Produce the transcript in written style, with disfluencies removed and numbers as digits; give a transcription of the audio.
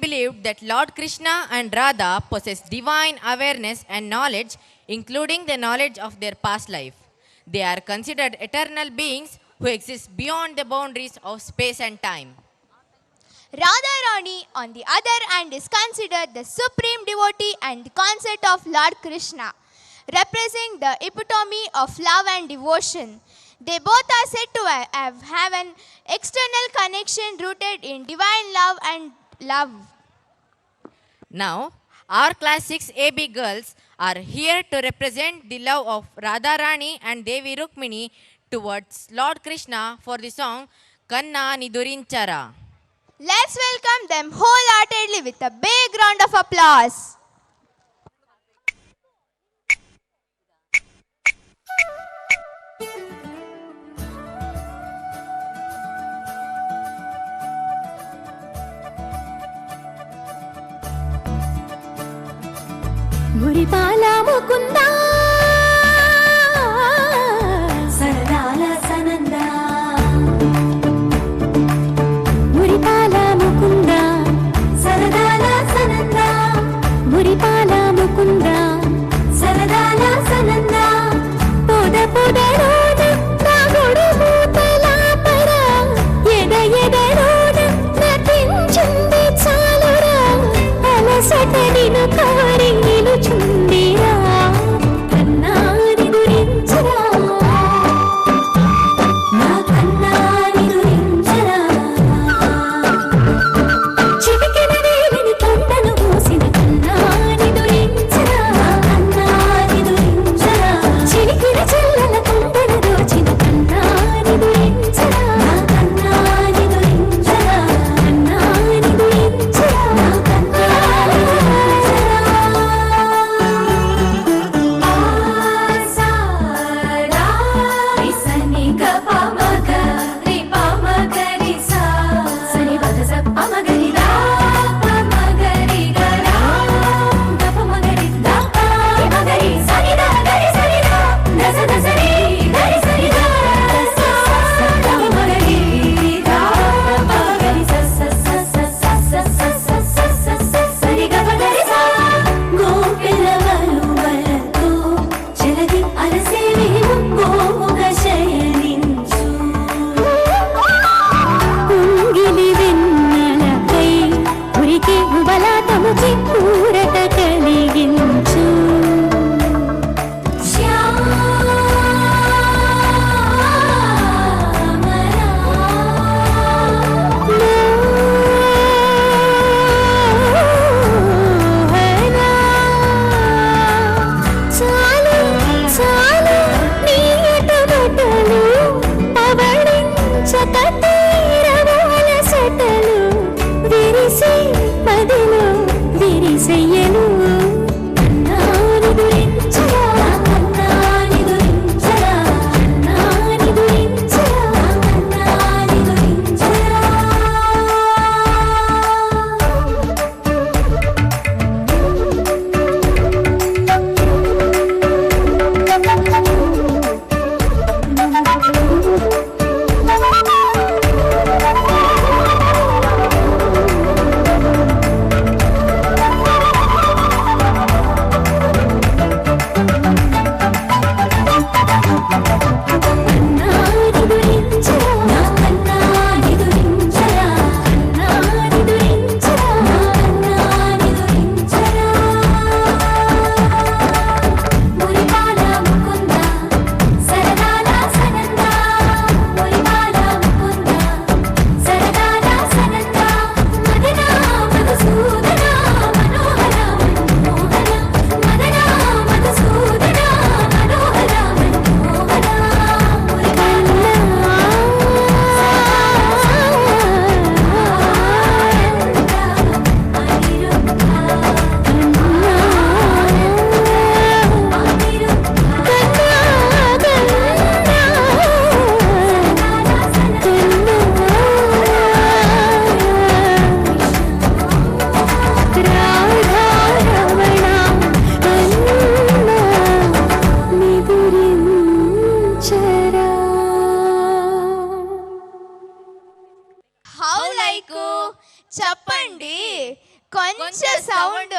believed that Lord Krishna and Radha possess divine awareness and knowledge, including the knowledge of their past life. They are considered eternal beings who exist beyond the boundaries of space and time. Radharani, on the other hand, is considered the supreme devotee and consort of Lord Krishna, representing the epitome of love and devotion. They both are said to have an external connection rooted in divine love and love. Now, our class 6 AB girls are here to represent the love of Radharani and Devi Rukmini towards Lord Krishna for the song Kanna Nidurinchara. Let's welcome them wholeheartedly with a big round of applause. మురిపాల ముకుందా సరదాల సనందా మురిపాల ముకుందా సరదాల సనందా మురిపాల ముకుందా సరదాల సనందా పొద పొదలోన నాగుడు మూతలాపర ఎద ఎదలోన నటించింది చాలురా అలసటడిను కారి నిలుచుండిరా కన్నాని గురించరా నా కన్నాని గురించరా చిటికెన వేలిని కొండను మూసిన కన్నాని గురించరా నా కన్నాని గురించరా చిలికిన చెల్లెల కొండను దోచిన కన్నాని గురించరా నా కన్నాని గురించరా కన్నాని గురించరా నా కన్నాని చెప్పండి. కొంచెం సౌండ్